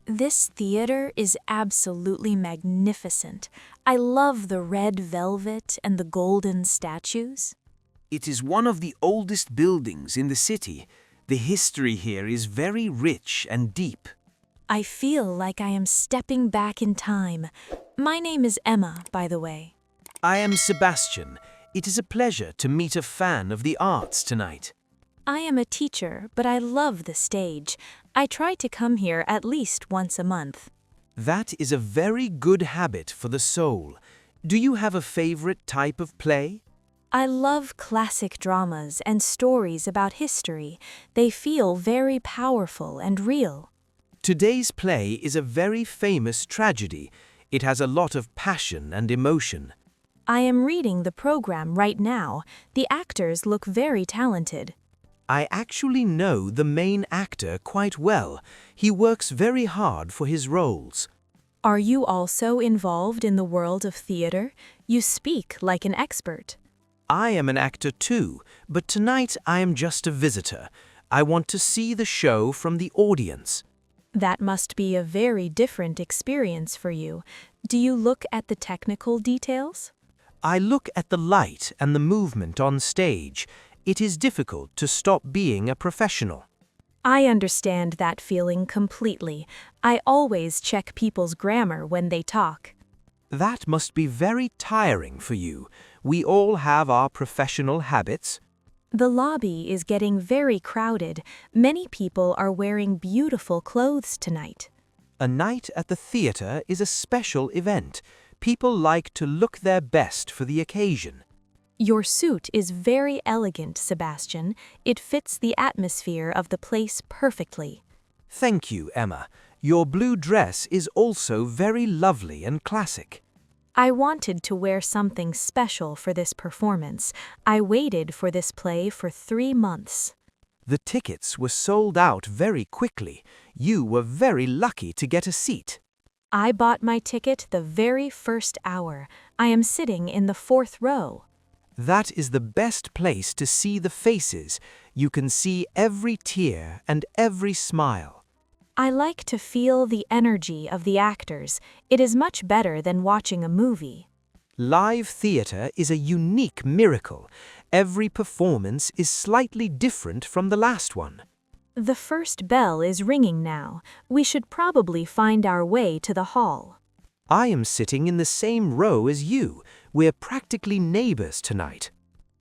This theater is absolutely magnificent. I love the red velvet and the golden statues. It is one of the oldest buildings in the city. The history here is very rich and deep. I feel like I am stepping back in time. My name is Emma, by the way. I am Sebastian. It is a pleasure to meet a fan of the arts tonight. I am a teacher, but I love the stage. I try to come here at least once a month. That is a very good habit for the soul. Do you have a favorite type of play? I love classic dramas and stories about history. They feel very powerful and real. Today's play is a very famous tragedy. It has a lot of passion and emotion. I am reading the program right now. The actors look very talented. I actually know the main actor quite well. He works very hard for his roles. Are you also involved in the world of theater? You speak like an expert. I am an actor too, but tonight I am just a visitor. I want to see the show from the audience. That must be a very different experience for you. Do you look at the technical details? I look at the light and the movement on stage. It is difficult to stop being a professional. I understand that feeling completely. I always check people's grammar when they talk. That must be very tiring for you. We all have our professional habits. The lobby is getting very crowded. Many people are wearing beautiful clothes tonight. A night at the theater is a special event. People like to look their best for the occasion. Your suit is very elegant, Sebastian. It fits the atmosphere of the place perfectly. Thank you, Emma. Your blue dress is also very lovely and classic. I wanted to wear something special for this performance. I waited for this play for 3 months. The tickets were sold out very quickly. You were very lucky to get a seat. I bought my ticket the very first hour. I am sitting in the 4th row. That is the best place to see the faces. You can see every tear and every smile. I like to feel the energy of the actors. It is much better than watching a movie. Live theater is a unique miracle. Every performance is slightly different from the last one. The first bell is ringing now. We should probably find our way to the hall. I am sitting in the same row as you. We're practically neighbors tonight.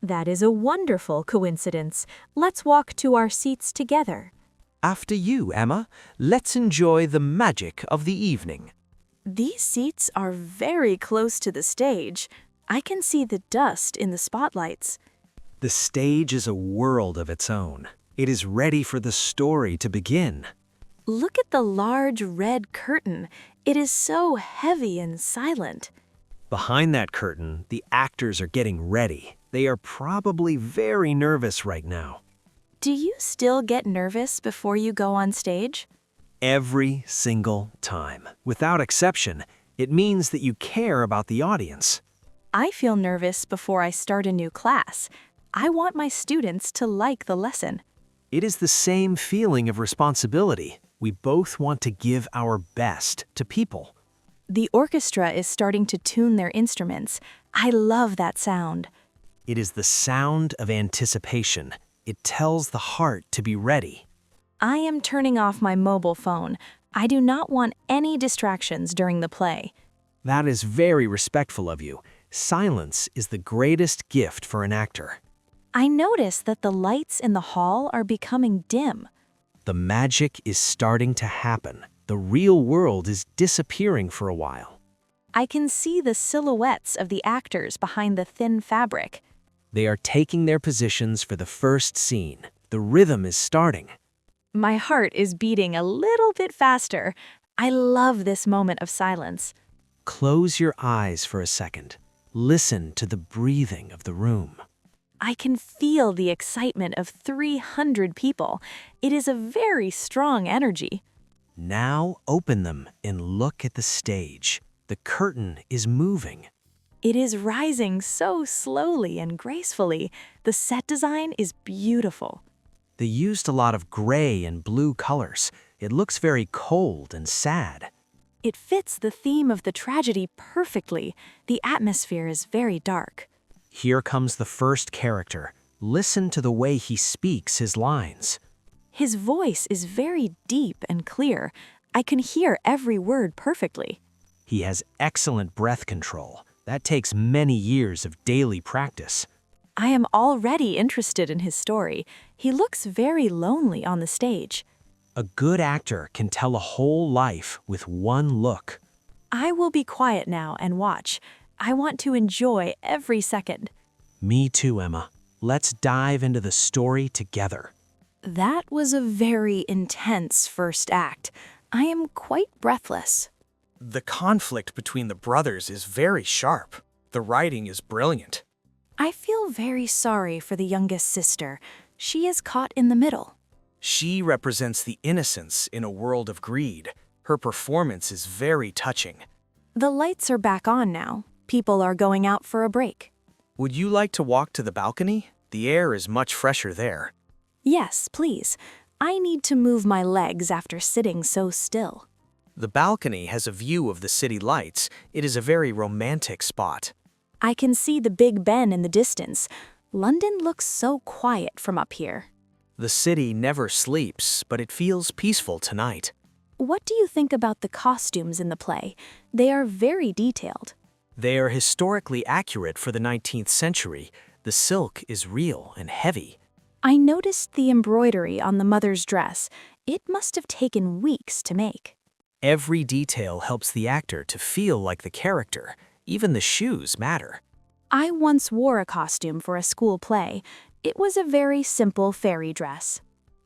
That is a wonderful coincidence. Let's walk to our seats together. After you, Emma. Let's enjoy the magic of the evening. These seats are very close to the stage. I can see the dust in the spotlights. The stage is a world of its own. It is ready for the story to begin. Look at the large red curtain. It is so heavy and silent. Behind that curtain, the actors are getting ready. They are probably very nervous right now. Do you still get nervous before you go on stage? Every single time. Without exception, it means that you care about the audience. I feel nervous before I start a new class. I want my students to like the lesson. It is the same feeling of responsibility. We both want to give our best to people. The orchestra is starting to tune their instruments. I love that sound. It is the sound of anticipation. It tells the heart to be ready. I am turning off my mobile phone. I do not want any distractions during the play. That is very respectful of you. Silence is the greatest gift for an actor. I notice that the lights in the hall are becoming dim. The magic is starting to happen. The real world is disappearing for a while. I can see the silhouettes of the actors behind the thin fabric. They are taking their positions for the first scene. The rhythm is starting. My heart is beating a little bit faster. I love this moment of silence. Close your eyes for a second. Listen to the breathing of the room. I can feel the excitement of 300 people. It is a very strong energy. Now open them and look at the stage. The curtain is moving. It is rising so slowly and gracefully. The set design is beautiful. They used a lot of gray and blue colors. It looks very cold and sad. It fits the theme of the tragedy perfectly. The atmosphere is very dark. Here comes the first character. Listen to the way he speaks his lines. His voice is very deep and clear. I can hear every word perfectly. He has excellent breath control. That takes many years of daily practice. I am already interested in his story. He looks very lonely on the stage. A good actor can tell a whole life with one look. I will be quiet now and watch. I want to enjoy every second. Me too, Emma. Let's dive into the story together. That was a very intense first act. I am quite breathless. The conflict between the brothers is very sharp. The writing is brilliant. I feel very sorry for the youngest sister. She is caught in the middle. She represents the innocence in a world of greed. Her performance is very touching. The lights are back on now. People are going out for a break. Would you like to walk to the balcony? The air is much fresher there. Yes, please. I need to move my legs after sitting so still. The balcony has a view of the city lights. It is a very romantic spot. I can see the Big Ben in the distance. London looks so quiet from up here. The city never sleeps, but it feels peaceful tonight. What do you think about the costumes in the play? They are very detailed. They are historically accurate for the 19th century. The silk is real and heavy. I noticed the embroidery on the mother's dress. It must have taken weeks to make. Every detail helps the actor to feel like the character. Even the shoes matter. I once wore a costume for a school play. It was a very simple fairy dress.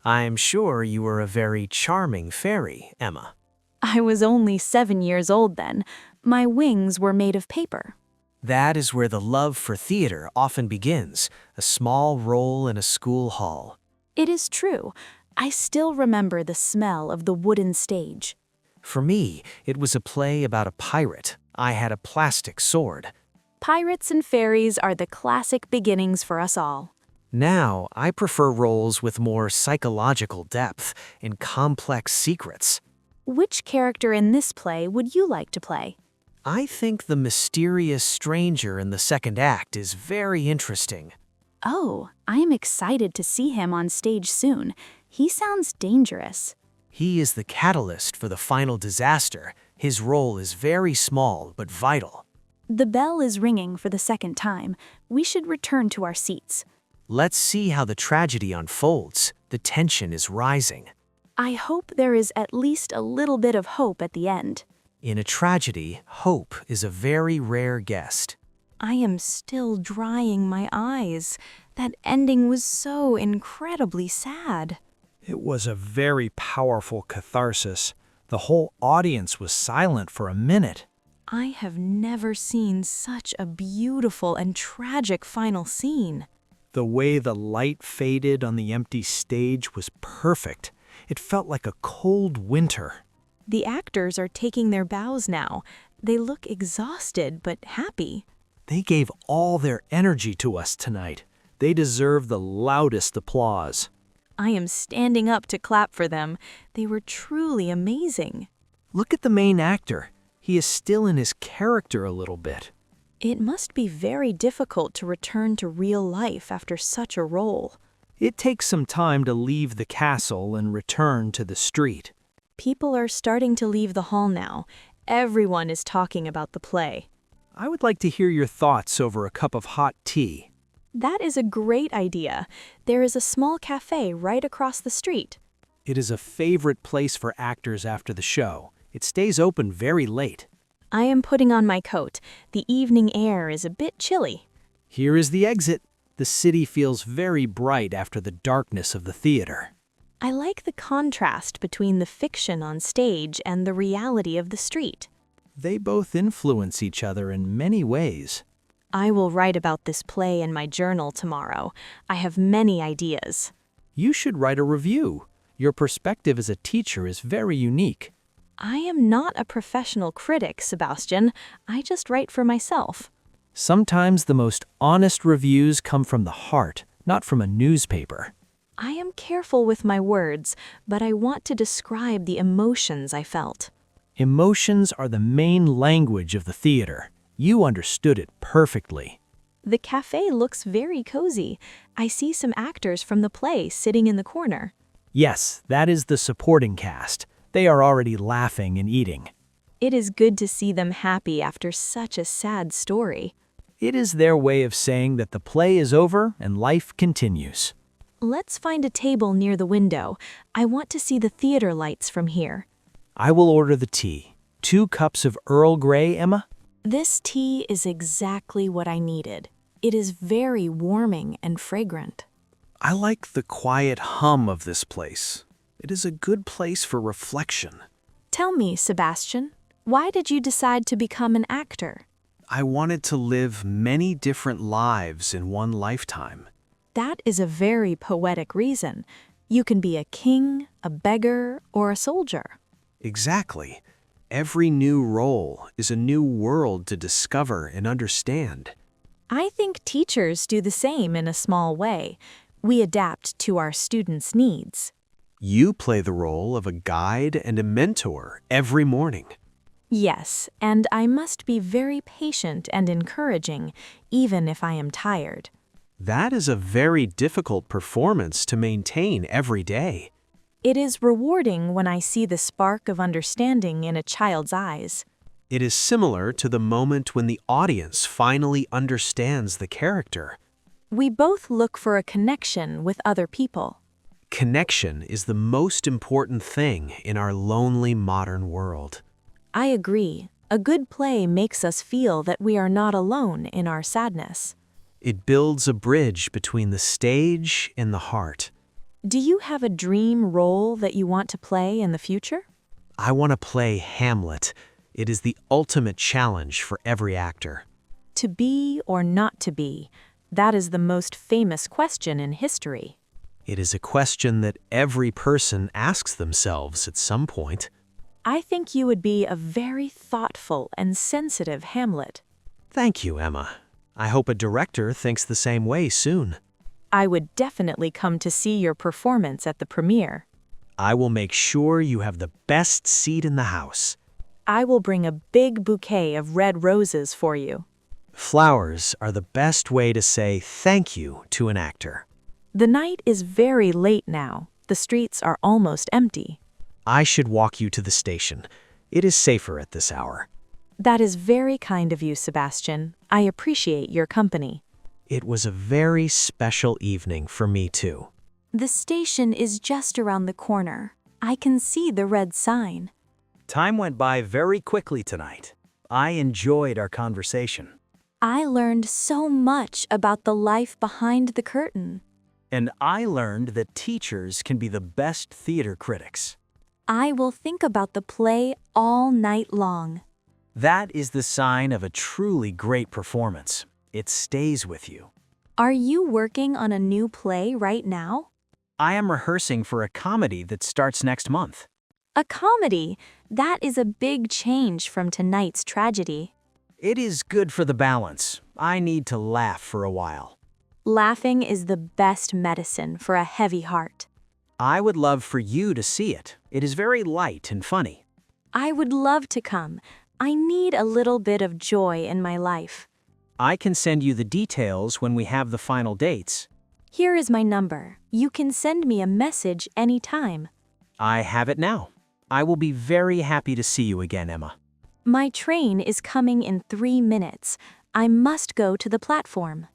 I'm sure you were a very charming fairy, Emma. I was only 7 years old then. My wings were made of paper. That is where the love for theater often begins, a small role in a school hall. It is true. I still remember the smell of the wooden stage. For me, it was a play about a pirate. I had a plastic sword. Pirates and fairies are the classic beginnings for us all. Now, I prefer roles with more psychological depth and complex secrets. Which character in this play would you like to play? I think the mysterious stranger in the second act is very interesting. Oh, I am excited to see him on stage soon. He sounds dangerous. He is the catalyst for the final disaster. His role is very small but vital. The bell is ringing for the second time. We should return to our seats. Let's see how the tragedy unfolds. The tension is rising. I hope there is at least a little bit of hope at the end. In a tragedy, hope is a very rare guest. I am still drying my eyes. That ending was so incredibly sad. It was a very powerful catharsis. The whole audience was silent for a minute. I have never seen such a beautiful and tragic final scene. The way the light faded on the empty stage was perfect. It felt like a cold winter. The actors are taking their bows now. They look exhausted but happy. They gave all their energy to us tonight. They deserve the loudest applause. I am standing up to clap for them. They were truly amazing. Look at the main actor. He is still in his character a little bit. It must be very difficult to return to real life after such a role. It takes some time to leave the castle and return to the street. People are starting to leave the hall now. Everyone is talking about the play. I would like to hear your thoughts over a cup of hot tea. That is a great idea. There is a small cafe right across the street. It is a favorite place for actors after the show. It stays open very late. I am putting on my coat. The evening air is a bit chilly. Here is the exit. The city feels very bright after the darkness of the theater. I like the contrast between the fiction on stage and the reality of the street. They both influence each other in many ways. I will write about this play in my journal tomorrow. I have many ideas. You should write a review. Your perspective as a teacher is very unique. I am not a professional critic, Sebastian. I just write for myself. Sometimes the most honest reviews come from the heart, not from a newspaper. I am careful with my words, but I want to describe the emotions I felt. Emotions are the main language of the theater. You understood it perfectly. The cafe looks very cozy. I see some actors from the play sitting in the corner. Yes, that is the supporting cast. They are already laughing and eating. It is good to see them happy after such a sad story. It is their way of saying that the play is over and life continues. Let's find a table near the window. I want to see the theater lights from here. I will order the tea. 2 cups of Earl Grey, Emma? This tea is exactly what I needed. It is very warming and fragrant. I like the quiet hum of this place. It is a good place for reflection. Tell me, Sebastian, why did you decide to become an actor? I wanted to live many different lives in one lifetime. That is a very poetic reason. You can be a king, a beggar, or a soldier. Exactly. Every new role is a new world to discover and understand. I think teachers do the same in a small way. We adapt to our students' needs. You play the role of a guide and a mentor every morning. Yes, and I must be very patient and encouraging, even if I am tired. That is a very difficult performance to maintain every day. It is rewarding when I see the spark of understanding in a child's eyes. It is similar to the moment when the audience finally understands the character. We both look for a connection with other people. Connection is the most important thing in our lonely modern world. I agree. A good play makes us feel that we are not alone in our sadness. It builds a bridge between the stage and the heart. Do you have a dream role that you want to play in the future? I want to play Hamlet. It is the ultimate challenge for every actor. To be or not to be, that is the most famous question in history. It is a question that every person asks themselves at some point. I think you would be a very thoughtful and sensitive Hamlet. Thank you, Emma. I hope a director thinks the same way soon. I would definitely come to see your performance at the premiere. I will make sure you have the best seat in the house. I will bring a big bouquet of red roses for you. Flowers are the best way to say thank you to an actor. The night is very late now. The streets are almost empty. I should walk you to the station. It is safer at this hour. That is very kind of you, Sebastian. I appreciate your company. It was a very special evening for me too. The station is just around the corner. I can see the red sign. Time went by very quickly tonight. I enjoyed our conversation. I learned so much about the life behind the curtain. And I learned that teachers can be the best theater critics. I will think about the play all night long. That is the sign of a truly great performance. It stays with you. Are you working on a new play right now? I am rehearsing for a comedy that starts next month. A comedy? That is a big change from tonight's tragedy. It is good for the balance. I need to laugh for a while. Laughing is the best medicine for a heavy heart. I would love for you to see it. It is very light and funny. I would love to come. I need a little bit of joy in my life. I can send you the details when we have the final dates. Here is my number. You can send me a message anytime. I have it now. I will be very happy to see you again, Emma. My train is coming in 3 minutes. I must go to the platform.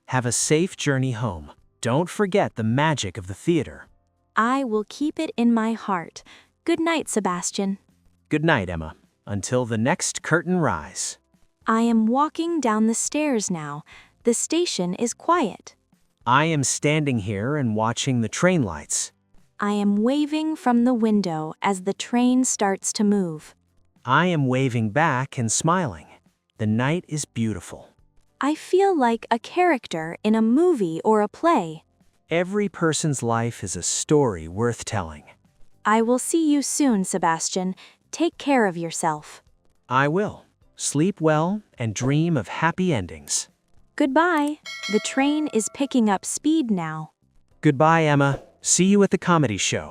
Have a safe journey home. Don't forget the magic of the theater. I will keep it in my heart. Good night, Sebastian. Good night, Emma. Until the next curtain rise. I am walking down the stairs now. The station is quiet. I am standing here and watching the train lights. I am waving from the window as the train starts to move. I am waving back and smiling. The night is beautiful. I feel like a character in a movie or a play. Every person's life is a story worth telling. I will see you soon, Sebastian. Take care of yourself. I will. Sleep well and dream of happy endings. Goodbye. The train is picking up speed now. Goodbye, Emma. See you at the comedy show.